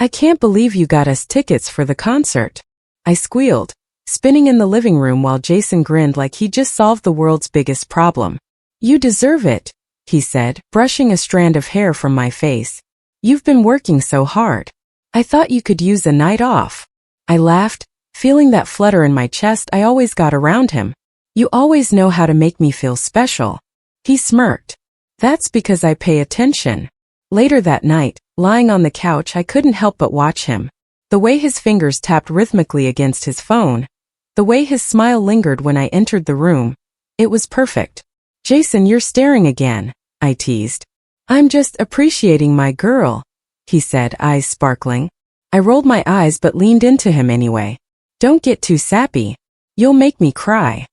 I can't believe you got us tickets for the concert. I squealed, spinning in the living room while Jason grinned like he'd just solved the world's biggest problem. You deserve it, he said, brushing a strand of hair from my face. You've been working so hard. I thought you could use a night off. I laughed, feeling that flutter in my chest I always got around him. You always know how to make me feel special. He smirked. That's because I pay attention. Later that night, lying on the couch, I couldn't help but watch him. The way his fingers tapped rhythmically against his phone, the way his smile lingered when I entered the room. It was perfect. Jason, you're staring again, I teased. I'm just appreciating my girl, he said, eyes sparkling. I rolled my eyes but leaned into him anyway. Don't get too sappy. You'll make me cry.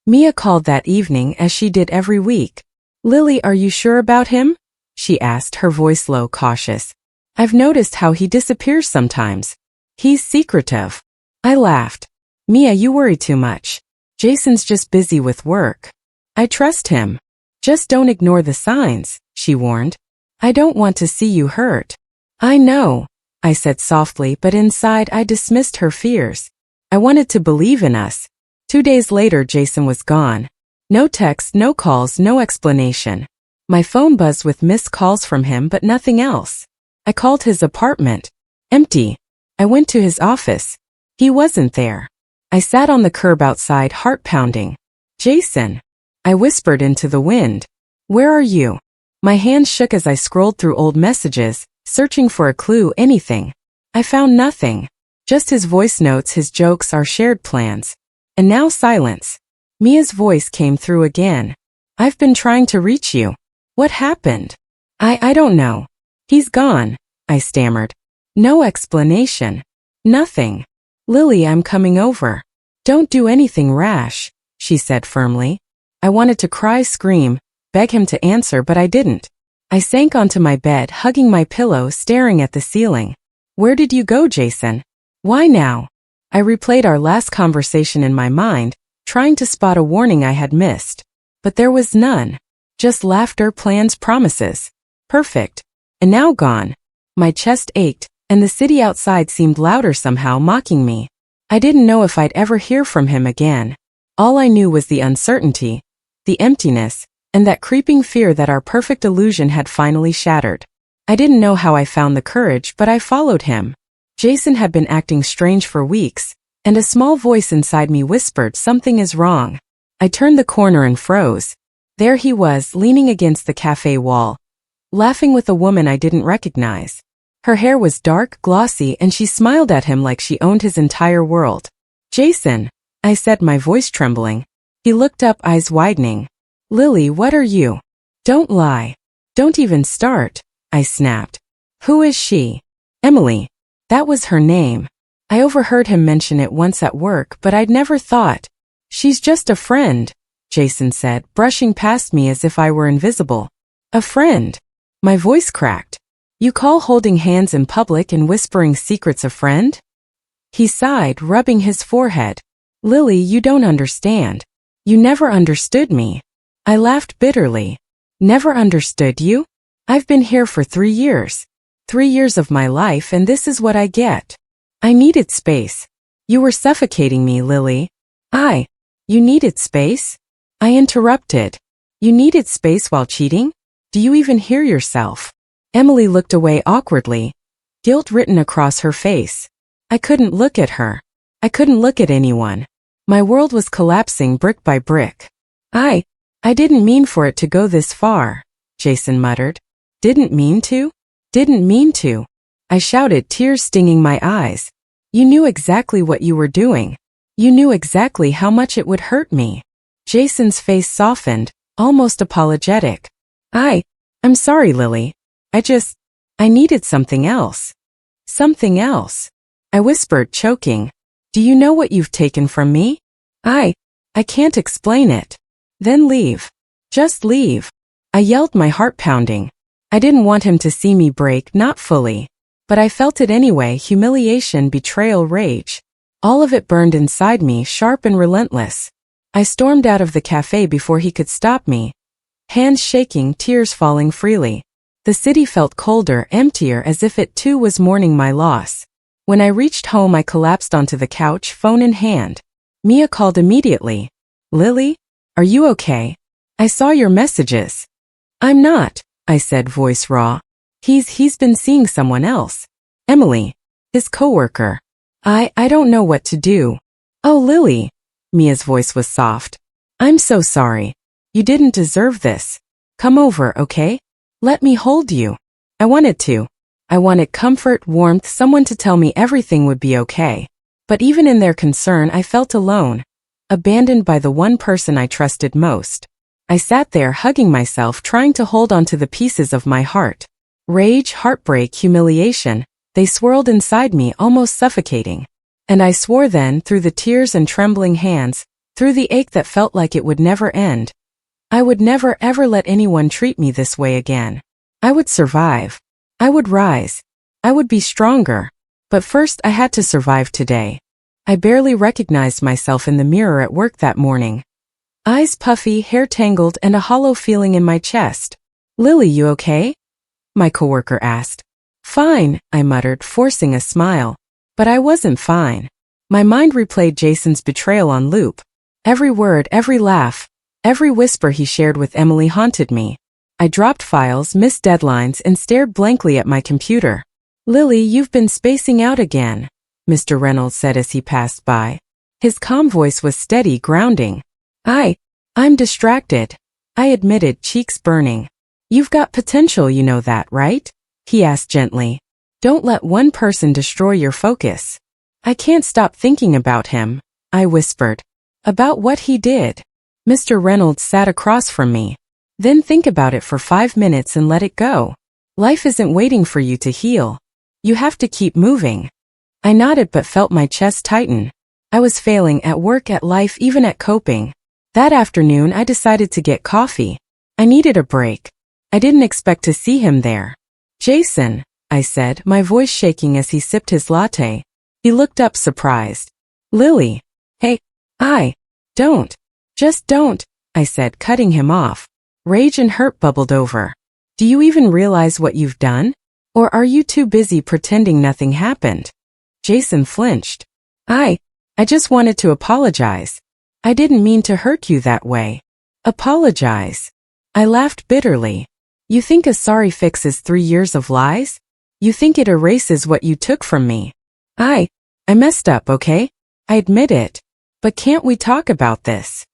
Mia called that evening as she did every week. Lily, are you sure about him? She asked, her voice low, cautious. I've noticed how he disappears sometimes. He's secretive. I laughed. Mia, you worry too much. Jason's just busy with work. I trust him. Just don't ignore the signs, she warned. I don't want to see you hurt. I know, I said softly, but inside I dismissed her fears. I wanted to believe in us. 2 days later, Jason was gone. No text, no calls, no explanation. My phone buzzed with missed calls from him, but nothing else. I called his apartment. Empty. I went to his office. He wasn't there. I sat on the curb outside, heart pounding. Jason. I whispered into the wind. Where are you? My hands shook as I scrolled through old messages, searching for a clue, anything. I found nothing. Just his voice notes, his jokes, our shared plans. And now silence. Mia's voice came through again. I've been trying to reach you. What happened? I don't know. He's gone, I stammered. No explanation. Nothing. Lily, I'm coming over. Don't do anything rash, she said firmly. I wanted to cry, scream, beg him to answer, but I didn't. I sank onto my bed, hugging my pillow, staring at the ceiling. Where did you go, Jason? Why now? I replayed our last conversation in my mind, trying to spot a warning I had missed. But there was none. Just laughter, plans, promises. Perfect. And now gone. My chest ached, and the city outside seemed louder somehow, mocking me. I didn't know if I'd ever hear from him again. All I knew was the uncertainty, the emptiness, and that creeping fear that our perfect illusion had finally shattered. I didn't know how I found the courage, but I followed him. Jason had been acting strange for weeks, and a small voice inside me whispered, something is wrong. I turned the corner and froze. There he was, leaning against the cafe wall, laughing with a woman I didn't recognize. Her hair was dark, glossy, and she smiled at him like she owned his entire world. Jason, I said, my voice trembling. He looked up, eyes widening. Lily, what are you? Don't lie. Don't even start, I snapped. Who is she? Emily. That was her name. I overheard him mention it once at work, but I'd never thought. She's just a friend, Jason said, brushing past me as if I were invisible. A friend. My voice cracked. You call holding hands in public and whispering secrets a friend? He sighed, rubbing his forehead. Lily, you don't understand. You never understood me. I laughed bitterly. Never understood you? I've been here for 3 years. 3 years of my life, and this is what I get. I needed space. You were suffocating me, Lily. You needed space? I interrupted. You needed space while cheating? Do you even hear yourself? Emily looked away awkwardly, guilt written across her face. I couldn't look at her. I couldn't look at anyone. My world was collapsing brick by brick. I didn't mean for it to go this far, Jason muttered. Didn't mean to? Didn't mean to. I shouted, tears stinging my eyes. You knew exactly what you were doing. You knew exactly how much it would hurt me. Jason's face softened, almost apologetic. I'm sorry, Lily. I needed something else. Something else. I whispered, choking. Do you know what you've taken from me? I can't explain it. Then leave. Just leave. I yelled, my heart pounding. I didn't want him to see me break, not fully. But I felt it anyway, humiliation, betrayal, rage. All of it burned inside me, sharp and relentless. I stormed out of the cafe before he could stop me. Hands shaking, tears falling freely. The city felt colder, emptier, as if it too was mourning my loss. When I reached home, I collapsed onto the couch, phone in hand. Mia called immediately. Lily? Are you okay? I saw your messages. I'm not, I said, voice raw. He's been seeing someone else. Emily. His coworker. I don't know what to do. Oh, Lily. Mia's voice was soft. I'm so sorry. You didn't deserve this. Come over, okay? Let me hold you. I wanted to. I wanted comfort, warmth, someone to tell me everything would be okay. But even in their concern, I felt alone. Abandoned by the one person I trusted most. I sat there hugging myself, trying to hold on to the pieces of my heart. Rage, heartbreak, humiliation, they swirled inside me, almost suffocating. And I swore then, through the tears and trembling hands, through the ache that felt like it would never end, I would never ever let anyone treat me this way again. I would survive. I would rise. I would be stronger. But first I had to survive today. I barely recognized myself in the mirror at work that morning. Eyes puffy, hair tangled, and a hollow feeling in my chest. Lily, you okay? My coworker asked. Fine, I muttered, forcing a smile. But I wasn't fine. My mind replayed Jason's betrayal on loop. Every word, every laugh, every whisper he shared with Emily haunted me. I dropped files, missed deadlines, and stared blankly at my computer. Lily, you've been spacing out again, Mr. Reynolds said as he passed by. His calm voice was steady, grounding. I'm distracted, I admitted, cheeks burning. You've got potential, you know that, right? He asked gently. Don't let one person destroy your focus. I can't stop thinking about him, I whispered. About what he did. Mr. Reynolds sat across from me. Then think about it for 5 minutes and let it go. Life isn't waiting for you to heal. You have to keep moving. I nodded but felt my chest tighten. I was failing at work, at life, even at coping. That afternoon I decided to get coffee. I needed a break. I didn't expect to see him there. Jason, I said, my voice shaking as he sipped his latte. He looked up surprised. Lily. Hey, just don't, I said, cutting him off. Rage and hurt bubbled over. Do you even realize what you've done? Or are you too busy pretending nothing happened? Jason flinched. I just wanted to apologize. I didn't mean to hurt you that way. Apologize. I laughed bitterly. You think a sorry fixes 3 years of lies? You think it erases what you took from me? I messed up, okay? I admit it. But can't we talk about this?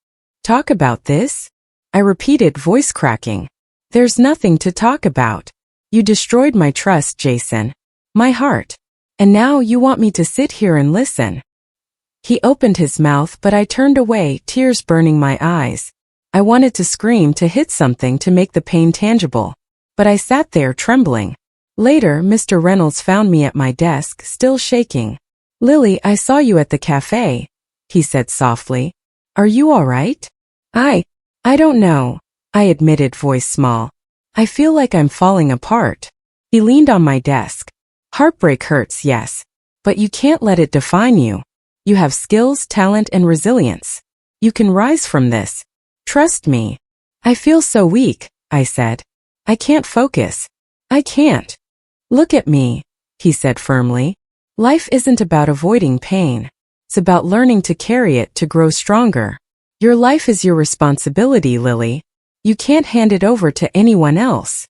Talk about this? I repeated, voice cracking. There's nothing to talk about. You destroyed my trust, Jason. My heart. And now you want me to sit here and listen. He opened his mouth, but I turned away, tears burning my eyes. I wanted to scream, to hit something to make the pain tangible. But I sat there trembling. Later, Mr. Reynolds found me at my desk, still shaking. Lily, I saw you at the cafe, he said softly. Are you all right? I don't know, I admitted, voice small. I feel like I'm falling apart. He leaned on my desk. Heartbreak hurts, yes. But you can't let it define you. You have skills, talent, and resilience. You can rise from this. Trust me. I feel so weak, I said. I can't focus. I can't. Look at me, he said firmly. Life isn't about avoiding pain. It's about learning to carry it, to grow stronger. Your life is your responsibility, Lily. You can't hand it over to anyone else.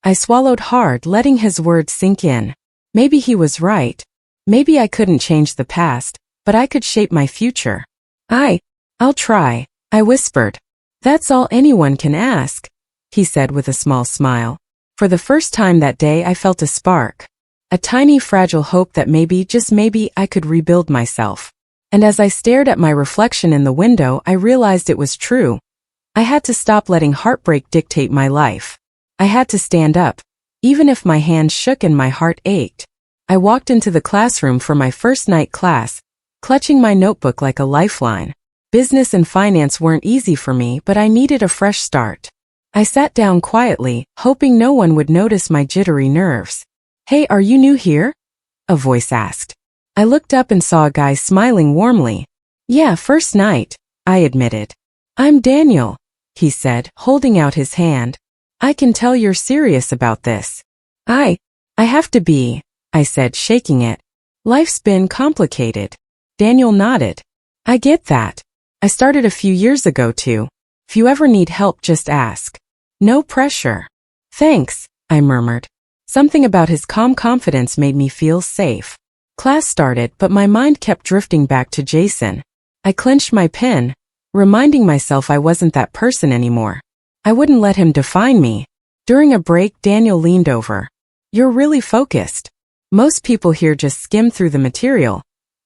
I swallowed hard, letting his words sink in. Maybe he was right. Maybe I couldn't change the past, but I could shape my future. I'll try, I whispered. That's all anyone can ask, he said with a small smile. For the first time that day I felt a spark. A tiny fragile hope that maybe, just maybe, I could rebuild myself. And as I stared at my reflection in the window, I realized it was true. I had to stop letting heartbreak dictate my life. I had to stand up, even if my hands shook and my heart ached. I walked into the classroom for my first night class, clutching my notebook like a lifeline. Business and finance weren't easy for me, but I needed a fresh start. I sat down quietly, hoping no one would notice my jittery nerves. Hey, are you new here? A voice asked. I looked up and saw a guy smiling warmly. Yeah, first night, I admitted. I'm Daniel, he said, holding out his hand. I can tell you're serious about this. I have to be, I said, shaking it. Life's been complicated. Daniel nodded. I get that. I started a few years ago too. If you ever need help, just ask. No pressure. Thanks, I murmured. Something about his calm confidence made me feel safe. Class started, but my mind kept drifting back to Jason. I clenched my pen, reminding myself I wasn't that person anymore. I wouldn't let him define me. During a break, Daniel leaned over. You're really focused. Most people here just skim through the material,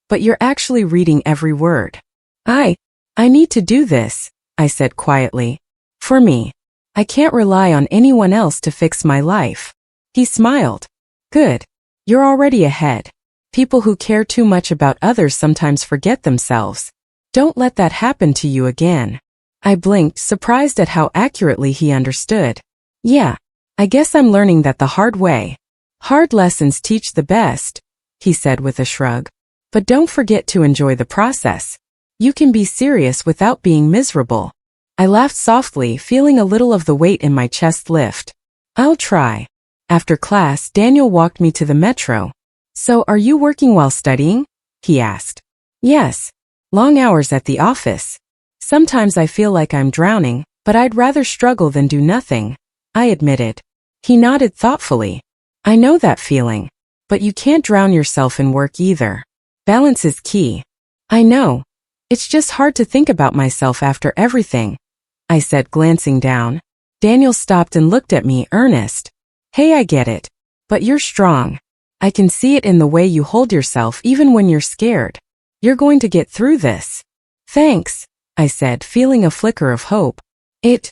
but you're actually reading every word. I need to do this, I said quietly. For me. I can't rely on anyone else to fix my life. He smiled. Good. You're already ahead. People who care too much about others sometimes forget themselves. Don't let that happen to you again. I blinked, surprised at how accurately he understood. Yeah, I guess I'm learning that the hard way. Hard lessons teach the best, he said with a shrug. But don't forget to enjoy the process. You can be serious without being miserable. I laughed softly, feeling a little of the weight in my chest lift. I'll try. After class, Daniel walked me to the metro. So are you working while studying? He asked. Yes. Long hours at the office. Sometimes I feel like I'm drowning, but I'd rather struggle than do nothing, I admitted. He nodded thoughtfully. I know that feeling. But you can't drown yourself in work either. Balance is key. I know. It's just hard to think about myself after everything, I said, glancing down. Daniel stopped and looked at me, earnest. Hey, I get it. But you're strong. I can see it in the way you hold yourself even when you're scared. You're going to get through this. Thanks, I said, feeling a flicker of hope. It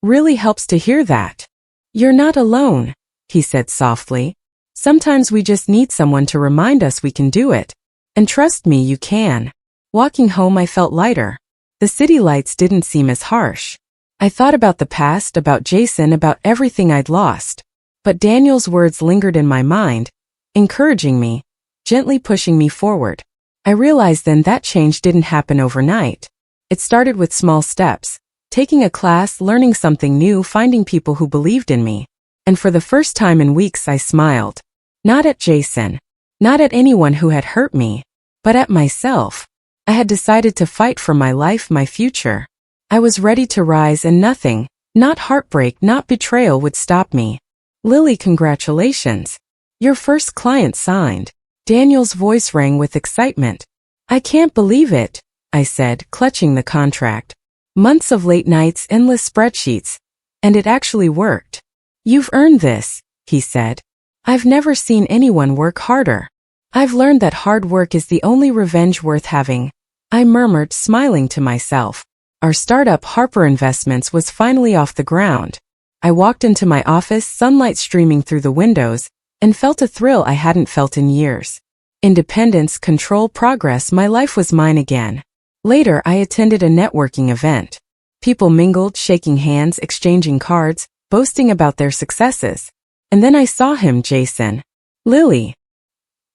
really helps to hear that. You're not alone, he said softly. Sometimes we just need someone to remind us we can do it. And trust me, you can. Walking home, I felt lighter. The city lights didn't seem as harsh. I thought about the past, about Jason, about everything I'd lost. But Daniel's words lingered in my mind, encouraging me, gently pushing me forward. I realized then that change didn't happen overnight. It started with small steps, taking a class, learning something new, finding people who believed in me. And for the first time in weeks, I smiled. Not at Jason, not at anyone who had hurt me, but at myself. I had decided to fight for my life, my future. I was ready to rise, and nothing, not heartbreak, not betrayal, would stop me. Lily, congratulations. Your first client signed. Daniel's voice rang with excitement. I can't believe it, I said, clutching the contract. Months of late nights, endless spreadsheets. And it actually worked. You've earned this, he said. I've never seen anyone work harder. I've learned that hard work is the only revenge worth having, I murmured, smiling to myself. Our startup, Harper Investments, was finally off the ground. I walked into my office, sunlight streaming through the windows, and felt a thrill I hadn't felt in years. Independence, control, progress, my life was mine again. Later, I attended a networking event. People mingled, shaking hands, exchanging cards, boasting about their successes. And then I saw him, Jason. Lily.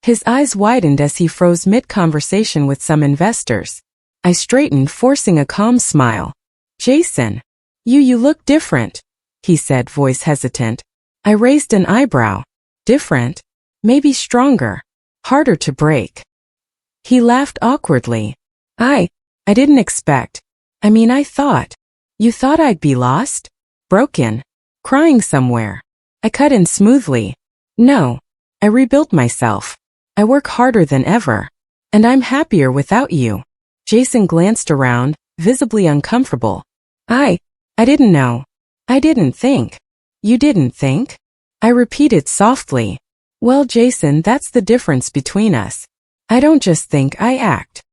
His eyes widened as he froze mid-conversation with some investors. I straightened, forcing a calm smile. Jason. You look different, he said, voice hesitant. I raised an eyebrow. Different? Maybe stronger. Harder to break. He laughed awkwardly. I didn't expect. I thought. You thought I'd be lost? Broken? Crying somewhere? I cut in smoothly. No. I rebuilt myself. I work harder than ever. And I'm happier without you. Jason glanced around, visibly uncomfortable. I didn't know. I didn't think. You didn't think? I repeated softly. Well, Jason, that's the difference between us. I don't just think, I act.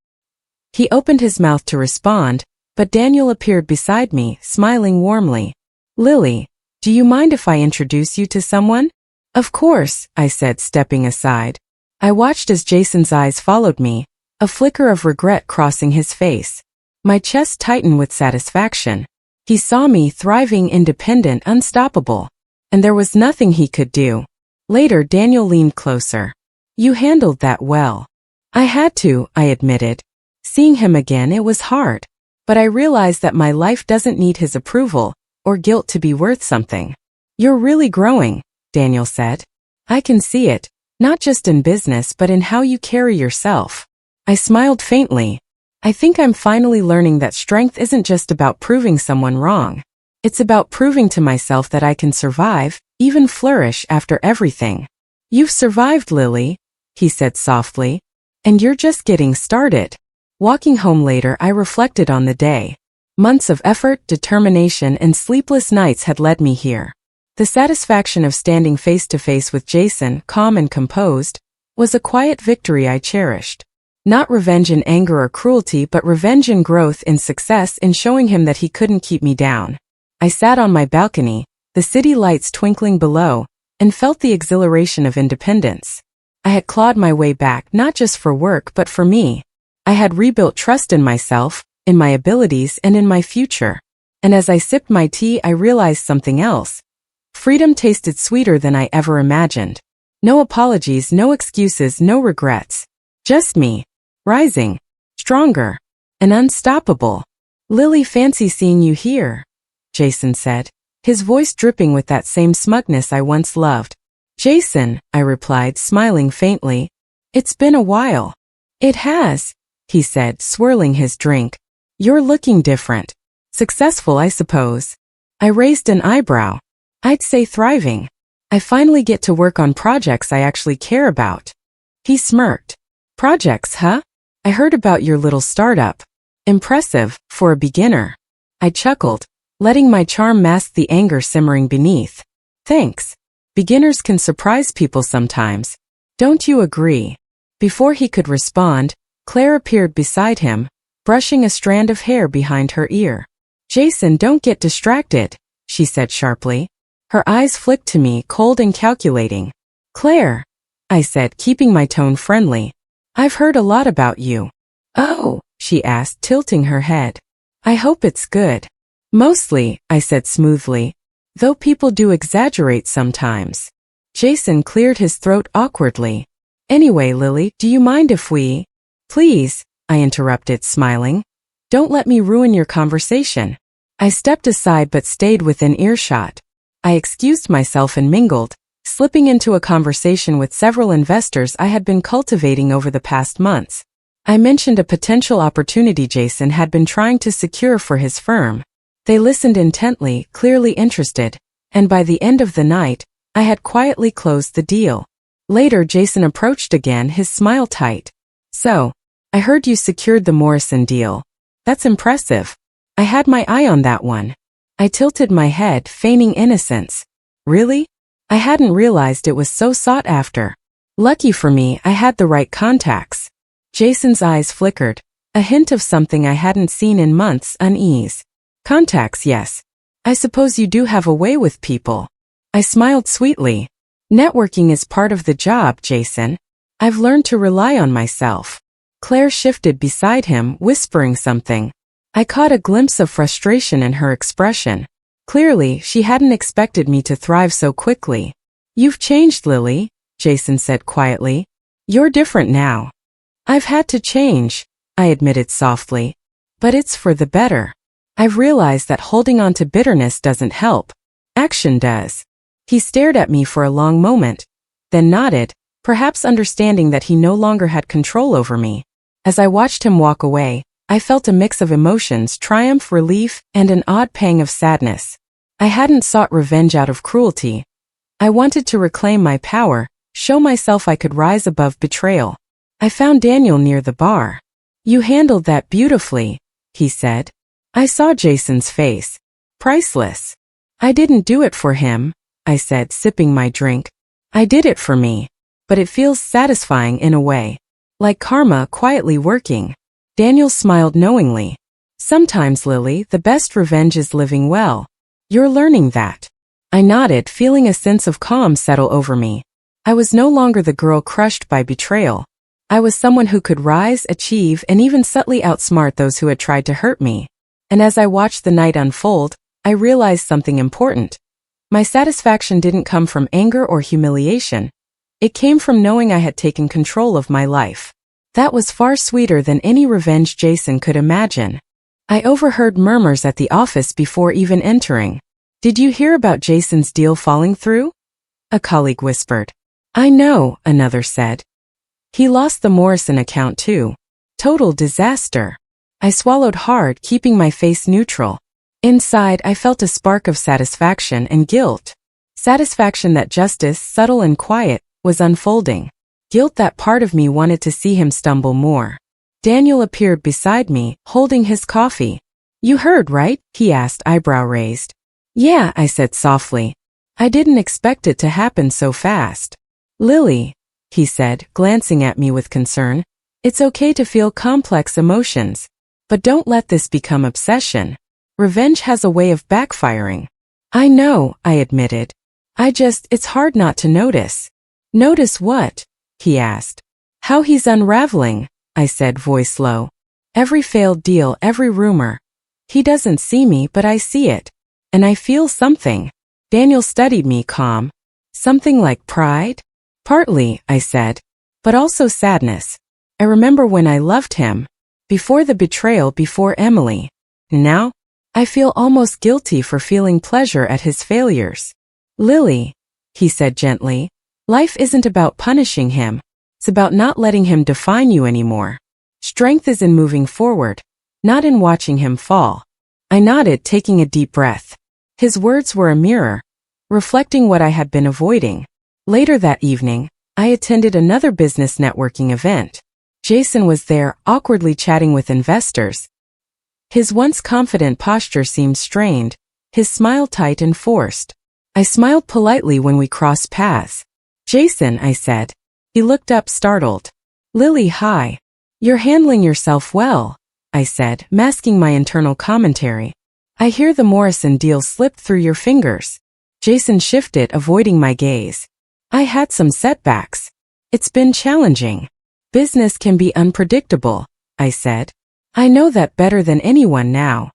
He opened his mouth to respond, but Daniel appeared beside me, smiling warmly. Lily, do you mind if I introduce you to someone? Of course, I said, stepping aside. I watched as Jason's eyes followed me, a flicker of regret crossing his face. My chest tightened with satisfaction. He saw me thriving, independent, unstoppable. And there was nothing he could do. Later, Daniel leaned closer. You handled that well. I had to, I admitted. Seeing him again, it was hard. But I realized that my life doesn't need his approval or guilt to be worth something. You're really growing, Daniel said. I can see it, not just in business but in how you carry yourself. I smiled faintly. I think I'm finally learning that strength isn't just about proving someone wrong. It's about proving to myself that I can survive, even flourish after everything. You've survived, Lily, he said softly. And you're just getting started. Walking home later, I reflected on the day. Months of effort, determination, and sleepless nights had led me here. The satisfaction of standing face to face with Jason, calm and composed, was a quiet victory I cherished. Not revenge in anger or cruelty, but revenge in growth, in success, in showing him that he couldn't keep me down. I sat on my balcony, the city lights twinkling below, and felt the exhilaration of independence. I had clawed my way back not just for work but for me. I had rebuilt trust in myself, in my abilities, and in my future. And as I sipped my tea, I realized something else. Freedom tasted sweeter than I ever imagined. No apologies, no excuses, no regrets. Just me. Rising. Stronger. And unstoppable. Lily, fancy seeing you here, Jason said, his voice dripping with that same smugness I once loved. Jason, I replied, smiling faintly. It's been a while. It has, he said, swirling his drink. You're looking different. Successful, I suppose. I raised an eyebrow. I'd say thriving. I finally get to work on projects I actually care about. He smirked. Projects, huh? I heard about your little startup. Impressive, for a beginner. I chuckled, letting my charm mask the anger simmering beneath. Thanks. Beginners can surprise people sometimes. Don't you agree? Before he could respond, Claire appeared beside him, brushing a strand of hair behind her ear. Jason, don't get distracted, she said sharply. Her eyes flicked to me, cold and calculating. Claire, I said, keeping my tone friendly. I've heard a lot about you. Oh, she asked, tilting her head. I hope it's good. Mostly, I said smoothly, though people do exaggerate sometimes. Jason cleared his throat awkwardly. Anyway, Lily, do you mind if we... Please, I interrupted, smiling. Don't let me ruin your conversation. I stepped aside but stayed within earshot. I excused myself and mingled, slipping into a conversation with several investors I had been cultivating over the past months. I mentioned a potential opportunity Jason had been trying to secure for his firm. They listened intently, clearly interested, and by the end of the night, I had quietly closed the deal. Later, Jason approached again, his smile tight. So, I heard you secured the Morrison deal. That's impressive. I had my eye on that one. I tilted my head, feigning innocence. Really? I hadn't realized it was so sought after. Lucky for me, I had the right contacts. Jason's eyes flickered, a hint of something I hadn't seen in months, unease. Contacts, yes. I suppose you do have a way with people. I smiled sweetly. Networking is part of the job, Jason. I've learned to rely on myself. Claire shifted beside him, whispering something. I caught a glimpse of frustration in her expression. Clearly, she hadn't expected me to thrive so quickly. You've changed, Lily, Jason said quietly. You're different now. I've had to change, I admitted softly. But it's for the better. I've realized that holding on to bitterness doesn't help. Action does. He stared at me for a long moment, then nodded, perhaps understanding that he no longer had control over me. As I watched him walk away, I felt a mix of emotions, triumph, relief, and an odd pang of sadness. I hadn't sought revenge out of cruelty. I wanted to reclaim my power, show myself I could rise above betrayal. I found Daniel near the bar. You handled that beautifully, he said. I saw Jason's face. Priceless. I didn't do it for him, I said, sipping my drink. I did it for me. But it feels satisfying in a way. Like karma quietly working. Daniel smiled knowingly. Sometimes, Lily, the best revenge is living well. You're learning that. I nodded, feeling a sense of calm settle over me. I was no longer the girl crushed by betrayal. I was someone who could rise, achieve, and even subtly outsmart those who had tried to hurt me. And as I watched the night unfold, I realized something important. My satisfaction didn't come from anger or humiliation. It came from knowing I had taken control of my life. That was far sweeter than any revenge Jason could imagine. I overheard murmurs at the office before even entering. Did you hear about Jason's deal falling through? A colleague whispered. I know, another said. He lost the Morrison account too. Total disaster. I swallowed hard, keeping my face neutral. Inside, I felt a spark of satisfaction and guilt. Satisfaction that justice, subtle and quiet, was unfolding. Guilt that part of me wanted to see him stumble more. Daniel appeared beside me, holding his coffee. You heard, right? He asked, eyebrow raised. Yeah, I said softly. I didn't expect it to happen so fast. Lily, he said, glancing at me with concern, it's okay to feel complex emotions. But don't let this become obsession. Revenge has a way of backfiring. I know, I admitted. It's hard not to notice. Notice what? He asked. How he's unraveling, I said, voice low. Every failed deal, every rumor. He doesn't see me, but I see it. And I feel something. Daniel studied me, calm. Something like pride? Partly, I said. But also sadness. I remember when I loved him. Before the betrayal, before Emily. Now, I feel almost guilty for feeling pleasure at his failures. Lily, he said gently, life isn't about punishing him. It's about not letting him define you anymore. Strength is in moving forward, not in watching him fall. I nodded, taking a deep breath. His words were a mirror, reflecting what I had been avoiding. Later that evening, I attended another business networking event. Jason was there, awkwardly chatting with investors. His once confident posture seemed strained, his smile tight and forced. I smiled politely when we crossed paths. Jason, I said. He looked up, startled. Lily, hi. You're handling yourself well, I said, masking my internal commentary. I hear the Morrison deal slipped through your fingers. Jason shifted, avoiding my gaze. I had some setbacks. It's been challenging. Business can be unpredictable, I said. I know that better than anyone now.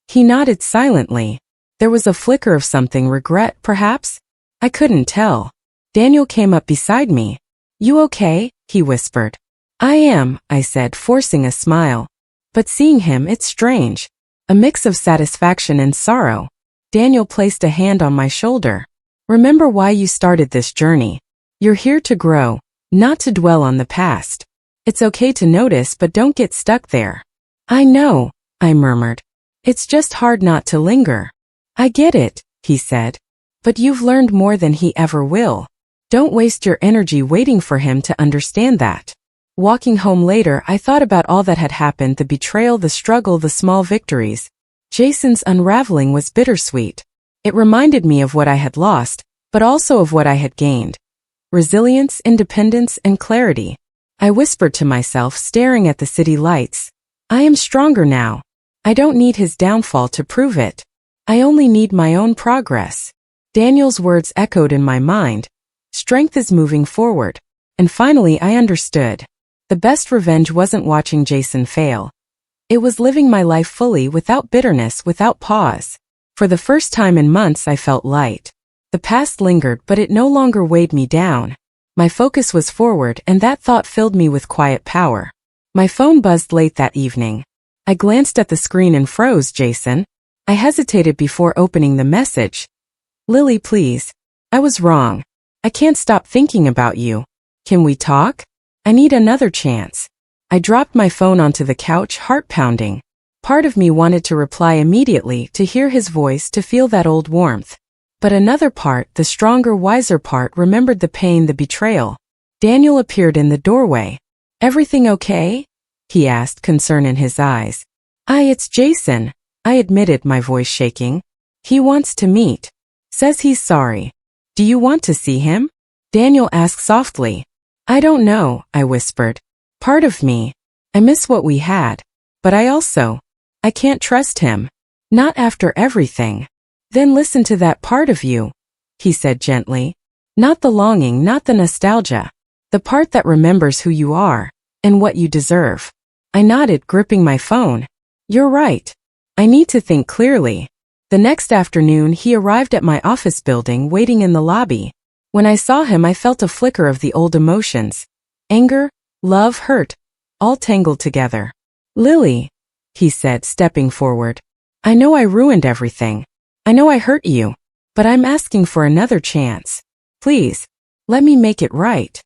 He nodded silently. There was a flicker of something, regret, perhaps? I couldn't tell. Daniel came up beside me. You okay? He whispered. I am, I said, forcing a smile. But seeing him, it's strange. A mix of satisfaction and sorrow. Daniel placed a hand on my shoulder. Remember why you started this journey. You're here to grow, not to dwell on the past. It's okay to notice, but don't get stuck there. I know, I murmured. It's just hard not to linger. I get it, he said. But you've learned more than he ever will. Don't waste your energy waiting for him to understand that. Walking home later, I thought about all that had happened, the betrayal, the struggle, the small victories. Jason's unraveling was bittersweet. It reminded me of what I had lost, but also of what I had gained. Resilience, independence, and clarity. I whispered to myself, staring at the city lights. I am stronger now. I don't need his downfall to prove it. I only need my own progress. Daniel's words echoed in my mind. Strength is moving forward. And finally I understood. The best revenge wasn't watching Jason fail. It was living my life fully, without bitterness, without pause. For the first time in months I felt light. The past lingered, but it no longer weighed me down. My focus was forward, and that thought filled me with quiet power. My phone buzzed late that evening. I glanced at the screen and froze. Jason. I hesitated before opening the message. Lily, please. I was wrong. I can't stop thinking about you. Can we talk? I need another chance. I dropped my phone onto the couch, heart pounding. Part of me wanted to reply immediately, to hear his voice, to feel that old warmth. But another part, the stronger, wiser part, remembered the pain, the betrayal. Daniel appeared in the doorway. Everything okay? He asked, concern in his eyes. It's Jason, I admitted, my voice shaking. He wants to meet. Says he's sorry. Do you want to see him? Daniel asked softly. I don't know, I whispered. Part of me. I miss what we had. But I can't trust him. Not after everything. Then listen to that part of you, he said gently. Not the longing, not the nostalgia. The part that remembers who you are, and what you deserve. I nodded, gripping my phone. You're right. I need to think clearly. The next afternoon he arrived at my office building, waiting in the lobby. When I saw him I felt a flicker of the old emotions. Anger, love, hurt, all tangled together. Lily, he said, stepping forward. I know I ruined everything. I know I hurt you, but I'm asking for another chance. Please, let me make it right.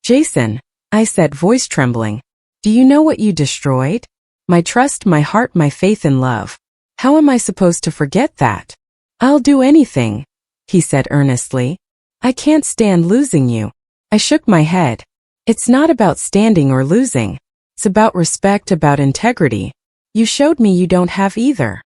Jason, I said, voice trembling. Do you know what you destroyed? My trust, my heart, my faith in love. How am I supposed to forget that? I'll do anything, he said earnestly. I can't stand losing you. I shook my head. It's not about standing or losing. It's about respect, about integrity. You showed me you don't have either.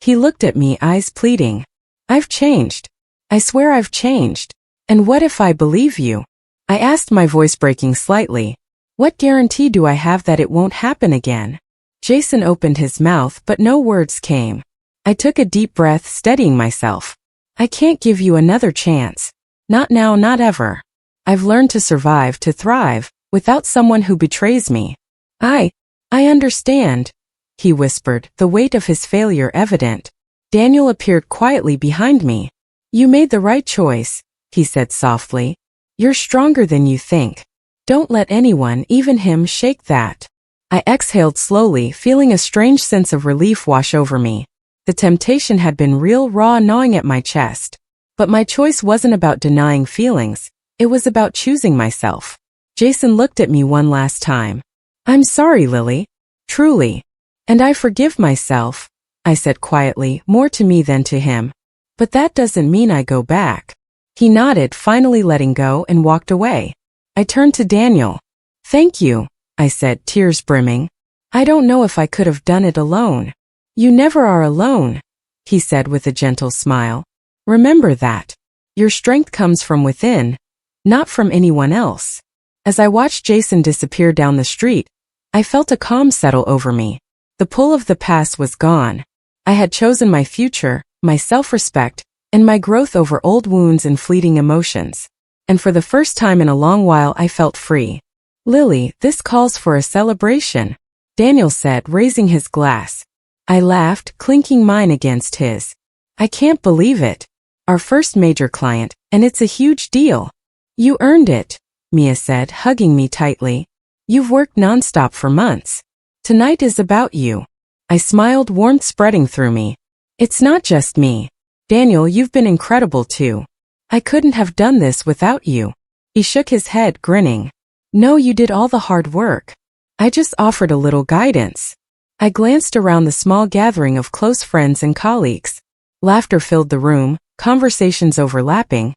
He looked at me, eyes pleading. I've changed. I swear I've changed. And what if I believe you? I asked, my voice breaking slightly. What guarantee do I have that it won't happen again? Jason opened his mouth, but no words came. I took a deep breath, steadying myself. I can't give you another chance. Not now, not ever. I've learned to survive, to thrive, without someone who betrays me. I understand, he whispered, the weight of his failure evident. Daniel appeared quietly behind me. You made the right choice, he said softly. You're stronger than you think. Don't let anyone, even him, shake that. I exhaled slowly, feeling a strange sense of relief wash over me. The temptation had been real, raw, gnawing at my chest. But my choice wasn't about denying feelings. It was about choosing myself. Jason looked at me one last time. I'm sorry, Lily. Truly. And I forgive myself, I said quietly, more to me than to him. But that doesn't mean I go back. He nodded, finally letting go, and walked away. I turned to Daniel. Thank you, I said, tears brimming. I don't know if I could have done it alone. You never are alone, he said with a gentle smile. Remember that. Your strength comes from within, not from anyone else. As I watched Jason disappear down the street, I felt a calm settle over me. The pull of the past was gone. I had chosen my future, my self-respect, and my growth over old wounds and fleeting emotions. And for the first time in a long while, I felt free. Lily, this calls for a celebration, Daniel said, raising his glass. I laughed, clinking mine against his. I can't believe it. Our first major client, and it's a huge deal. You earned it, Mia said, hugging me tightly. You've worked nonstop for months. Tonight is about you. I smiled, warmth spreading through me. It's not just me. Daniel, you've been incredible too. I couldn't have done this without you. He shook his head, grinning. No, you did all the hard work. I just offered a little guidance. I glanced around the small gathering of close friends and colleagues. Laughter filled the room, conversations overlapping,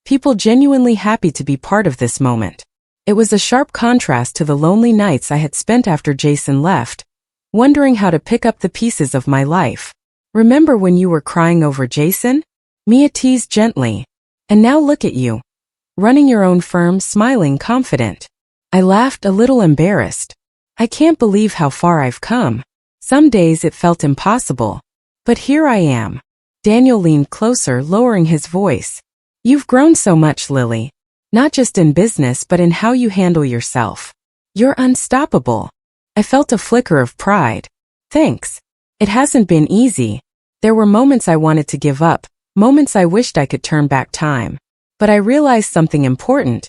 people genuinely happy to be part of this moment. It was a sharp contrast to the lonely nights I had spent after Jason left, wondering how to pick up the pieces of my life. Remember when you were crying over Jason? Mia teased gently. And now look at you. Running your own firm, smiling, confident. I laughed, a little embarrassed. I can't believe how far I've come. Some days it felt impossible. But here I am. Daniel leaned closer, lowering his voice. You've grown so much, Lily. Not just in business but in how you handle yourself. You're unstoppable. I felt a flicker of pride. Thanks. It hasn't been easy. There were moments I wanted to give up, moments I wished I could turn back time. But I realized something important.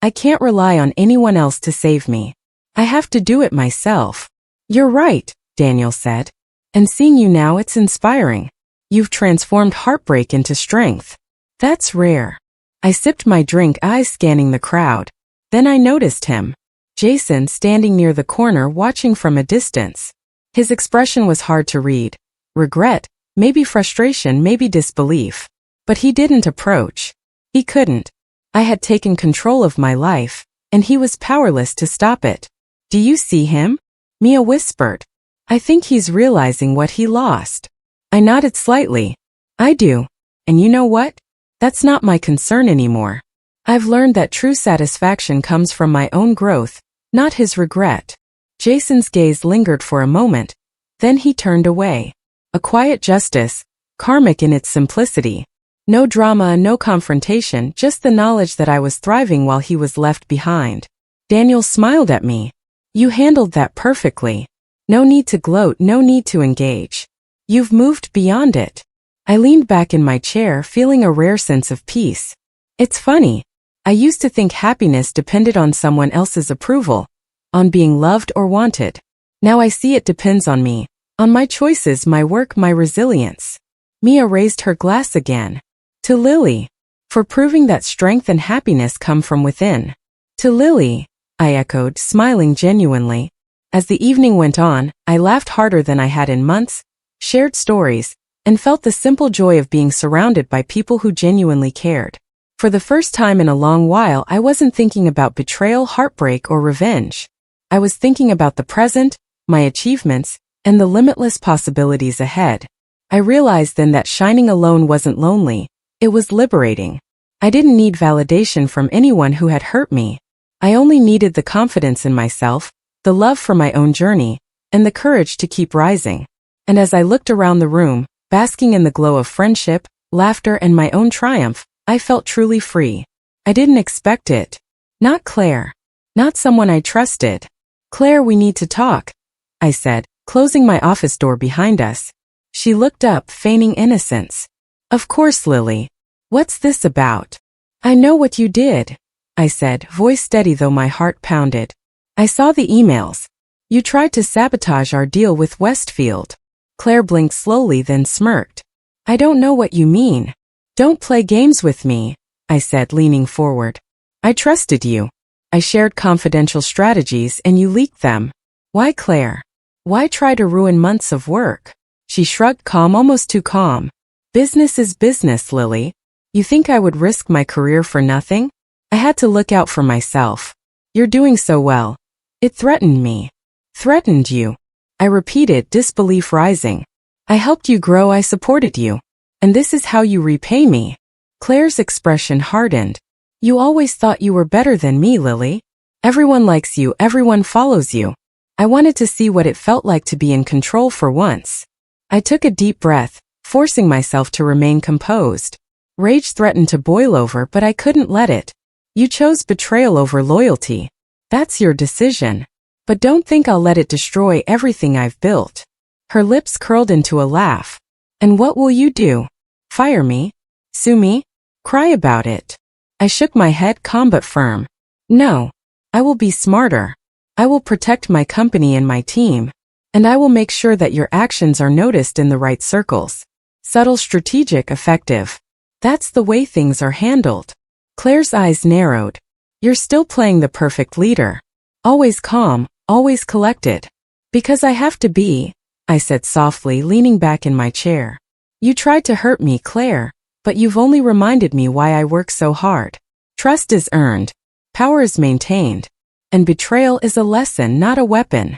I can't rely on anyone else to save me. I have to do it myself. You're right, Daniel said. And seeing you now, it's inspiring. You've transformed heartbreak into strength. That's rare. I sipped my drink, eyes scanning the crowd. Then I noticed him. Jason, standing near the corner, watching from a distance. His expression was hard to read. Regret, maybe frustration, maybe disbelief. But he didn't approach. He couldn't. I had taken control of my life, and he was powerless to stop it. Do you see him? Mia whispered. I think he's realizing what he lost. I nodded slightly. I do. And you know what? That's not my concern anymore. I've learned that true satisfaction comes from my own growth, not his regret. Jason's gaze lingered for a moment. Then he turned away. A quiet justice, karmic in its simplicity. No drama, no confrontation, just the knowledge that I was thriving while he was left behind. Daniel smiled at me. You handled that perfectly. No need to gloat, no need to engage. You've moved beyond it. I leaned back in my chair, feeling a rare sense of peace. It's funny. I used to think happiness depended on someone else's approval, on being loved or wanted. Now I see it depends on me, on my choices, my work, my resilience. Mia raised her glass again. To Lily. For proving that strength and happiness come from within. To Lily, I echoed, smiling genuinely. As the evening went on, I laughed harder than I had in months, shared stories, and felt the simple joy of being surrounded by people who genuinely cared. For the first time in a long while, I wasn't thinking about betrayal, heartbreak, or revenge. I was thinking about the present, my achievements, and the limitless possibilities ahead. I realized then that shining alone wasn't lonely, it was liberating. I didn't need validation from anyone who had hurt me. I only needed the confidence in myself, the love for my own journey, and the courage to keep rising. And as I looked around the room, basking in the glow of friendship, laughter, and my own triumph, I felt truly free. I didn't expect it. Not Claire. Not someone I trusted. Claire, we need to talk, I said, closing my office door behind us. She looked up, feigning innocence. Of course, Lily. What's this about? I know what you did, I said, voice steady though my heart pounded. I saw the emails. You tried to sabotage our deal with Westfield. Claire blinked slowly, then smirked. I don't know what you mean. Don't play games with me, I said, leaning forward. I trusted you. I shared confidential strategies and you leaked them. Why, Claire? Why try to ruin months of work? She shrugged, calm, almost too calm. Business is business, Lily. You think I would risk my career for nothing? I had to look out for myself. You're doing so well. It threatened me. Threatened you? I repeated, disbelief rising. I helped you grow, I supported you. And this is how you repay me. Claire's expression hardened. You always thought you were better than me, Lily. Everyone likes you, everyone follows you. I wanted to see what it felt like to be in control for once. I took a deep breath, forcing myself to remain composed. Rage threatened to boil over, but I couldn't let it. You chose betrayal over loyalty. That's your decision. But don't think I'll let it destroy everything I've built. Her lips curled into a laugh. And what will you do? Fire me? Sue me? Cry about it? I shook my head, calm but firm. No. I will be smarter. I will protect my company and my team. And I will make sure that your actions are noticed in the right circles. Subtle, strategic, effective. That's the way things are handled. Claire's eyes narrowed. You're still playing the perfect leader. Always calm, always collected. Because I have to be, I said softly, leaning back in my chair. You tried to hurt me, Claire, but you've only reminded me why I work so hard. Trust is earned. Power is maintained. And betrayal is a lesson, not a weapon.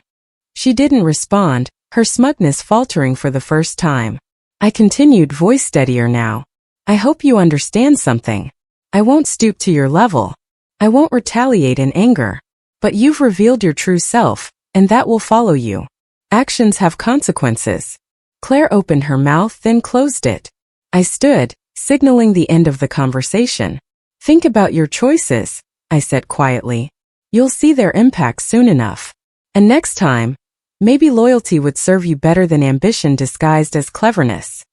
She didn't respond, her smugness faltering for the first time. I continued, voice steadier now. I hope you understand something. I won't stoop to your level. I won't retaliate in anger. But you've revealed your true self, and that will follow you. Actions have consequences. Claire opened her mouth, then closed it. I stood, signaling the end of the conversation. Think about your choices, I said quietly. You'll see their impact soon enough. And next time, maybe loyalty would serve you better than ambition disguised as cleverness.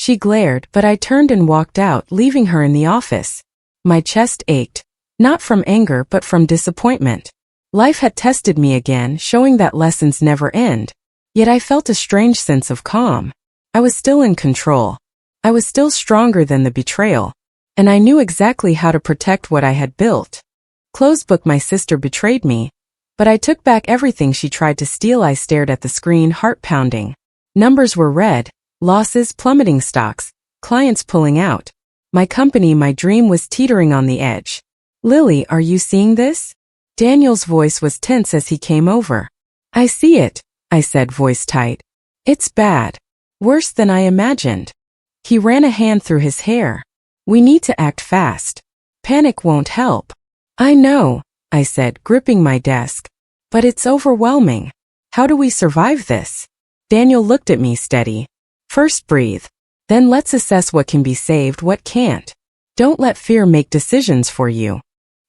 She glared, but I turned and walked out, leaving her in the office. My chest ached, not from anger but from disappointment. Life had tested me again, showing that lessons never end. Yet I felt a strange sense of calm. I was still in control. I was still stronger than the betrayal. And I knew exactly how to protect what I had built. Closed book, my sister betrayed me. But I took back everything she tried to steal. I stared at the screen, heart pounding. Numbers were red. Losses, plummeting stocks, clients pulling out. My company, my dream was teetering on the edge. Lily, are you seeing this? Daniel's voice was tense as he came over. I see it, I said, voice tight. It's bad. Worse than I imagined. He ran a hand through his hair. We need to act fast. Panic won't help. I know, I said, gripping my desk. But it's overwhelming. How do we survive this? Daniel looked at me, steady. First breathe. Then let's assess what can be saved, what can't. Don't let fear make decisions for you.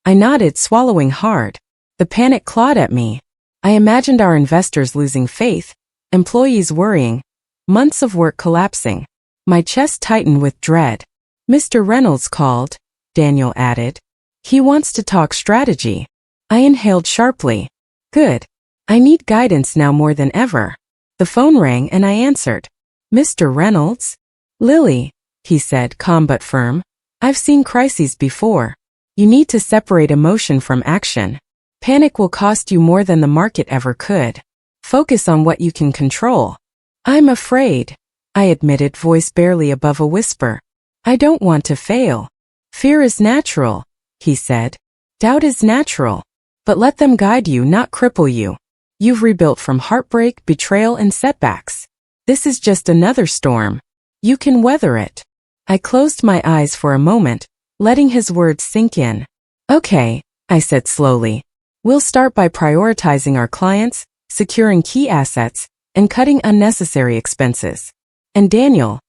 I nodded, swallowing hard. The panic clawed at me. I imagined our investors losing faith, employees worrying, months of work collapsing. My chest tightened with dread. Mr. Reynolds called, Daniel added. He wants to talk strategy. I inhaled sharply. Good. I need guidance now more than ever. The phone rang and I answered. Mr. Reynolds? Lily, he said, calm but firm, I've seen crises before. You need to separate emotion from action. Panic will cost you more than the market ever could. Focus on what you can control. I'm afraid, I admitted, voice barely above a whisper. I don't want to fail. Fear is natural, he said. Doubt is natural. But let them guide you, not cripple you. You've rebuilt from heartbreak, betrayal, and setbacks. This is just another storm. You can weather it. I closed my eyes for a moment, letting his words sink in. Okay, I said slowly. We'll start by prioritizing our clients, securing key assets, and cutting unnecessary expenses. And Daniel,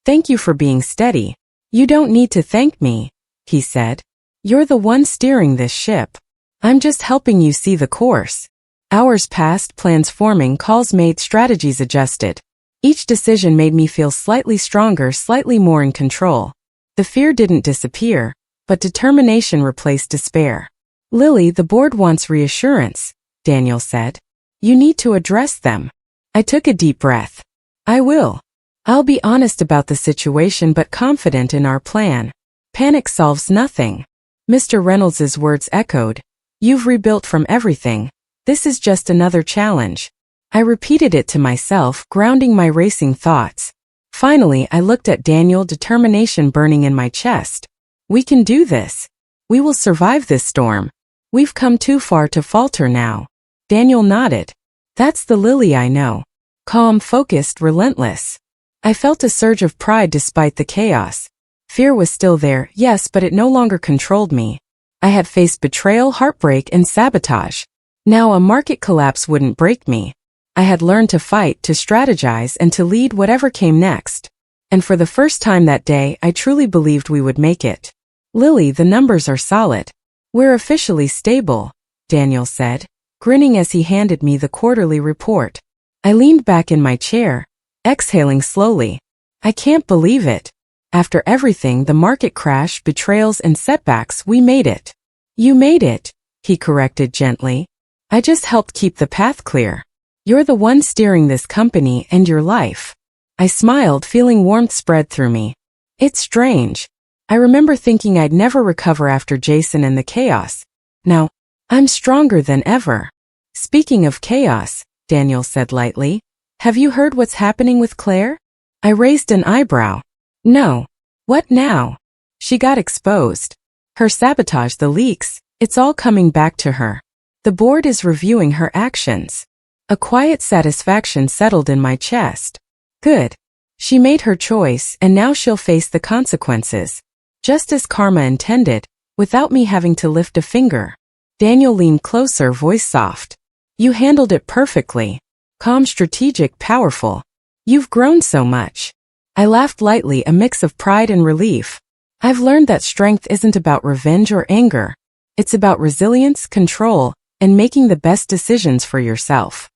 thank you for being steady. You don't need to thank me, he said. You're the one steering this ship. I'm just helping you see the course. Hours passed, plans forming, calls made, strategies adjusted. Each decision made me feel slightly stronger, slightly more in control. The fear didn't disappear, but determination replaced despair. Lily, the board wants reassurance, Daniel said. You need to address them. I took a deep breath. I will. I'll be honest about the situation but confident in our plan. Panic solves nothing. Mr. Reynolds's words echoed. You've rebuilt from everything. This is just another challenge. I repeated it to myself, grounding my racing thoughts. Finally, I looked at Daniel, determination burning in my chest. We can do this. We will survive this storm. We've come too far to falter now. Daniel nodded. That's the Lily I know. Calm, focused, relentless. I felt a surge of pride despite the chaos. Fear was still there, yes, but it no longer controlled me. I had faced betrayal, heartbreak, and sabotage. Now a market collapse wouldn't break me. I had learned to fight, to strategize, and to lead whatever came next. And for the first time that day, I truly believed we would make it. Lily, the numbers are solid. We're officially stable, Daniel said, grinning as he handed me the quarterly report. I leaned back in my chair, exhaling slowly. I can't believe it. After everything, the market crash, betrayals, and setbacks, we made it. You made it, he corrected gently. I just helped keep the path clear. You're the one steering this company and your life. I smiled, feeling warmth spread through me. It's strange. I remember thinking I'd never recover after Jason and the chaos. Now, I'm stronger than ever. Speaking of chaos, Daniel said lightly, have you heard what's happening with Claire? I raised an eyebrow. No. What now? She got exposed. Her sabotage, the leaks, it's all coming back to her. The board is reviewing her actions. A quiet satisfaction settled in my chest. Good. She made her choice and now she'll face the consequences. Just as karma intended, without me having to lift a finger. Daniel leaned closer, voice soft. You handled it perfectly. Calm, strategic, powerful. You've grown so much. I laughed lightly, a mix of pride and relief. I've learned that strength isn't about revenge or anger. It's about resilience, control, and making the best decisions for yourself.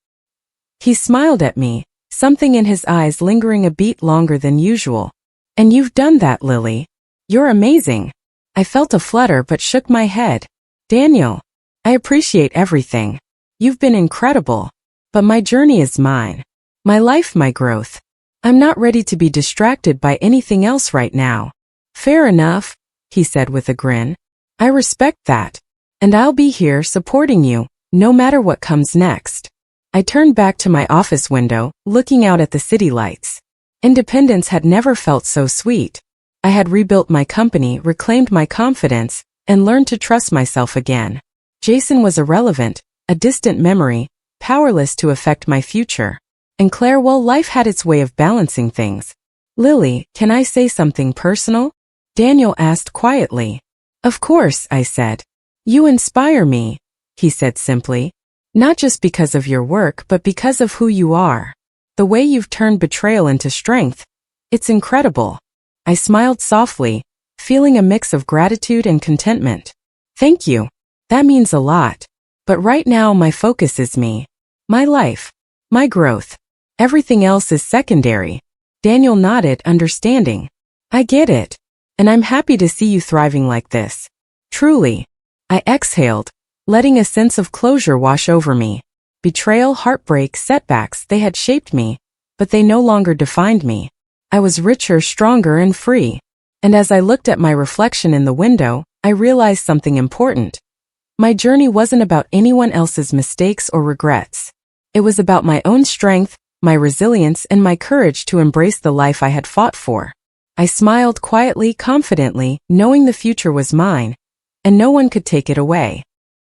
He smiled at me, something in his eyes lingering a beat longer than usual. And you've done that, Lily. You're amazing. I felt a flutter but shook my head. Daniel, I appreciate everything. You've been incredible. But my journey is mine. My life, my growth. I'm not ready to be distracted by anything else right now. Fair enough, he said with a grin. I respect that. And I'll be here supporting you, no matter what comes next. I turned back to my office window, looking out at the city lights. Independence had never felt so sweet. I had rebuilt my company, reclaimed my confidence, and learned to trust myself again. Jason was irrelevant, a distant memory, powerless to affect my future. And Claire, well, life had its way of balancing things. Lily, can I say something personal? Daniel asked quietly. Of course, I said. You inspire me, he said simply. Not just because of your work, but because of who you are. The way you've turned betrayal into strength. It's incredible. I smiled softly, feeling a mix of gratitude and contentment. Thank you. That means a lot. But right now my focus is me. My life. My growth. Everything else is secondary. Daniel nodded, understanding. I get it. And I'm happy to see you thriving like this. Truly. I exhaled, letting a sense of closure wash over me. Betrayal, heartbreak, setbacks, they had shaped me, but they no longer defined me. I was richer, stronger, and free. And as I looked at my reflection in the window, I realized something important. My journey wasn't about anyone else's mistakes or regrets. It was about my own strength, my resilience, and my courage to embrace the life I had fought for. I smiled quietly, confidently, knowing the future was mine, and no one could take it away.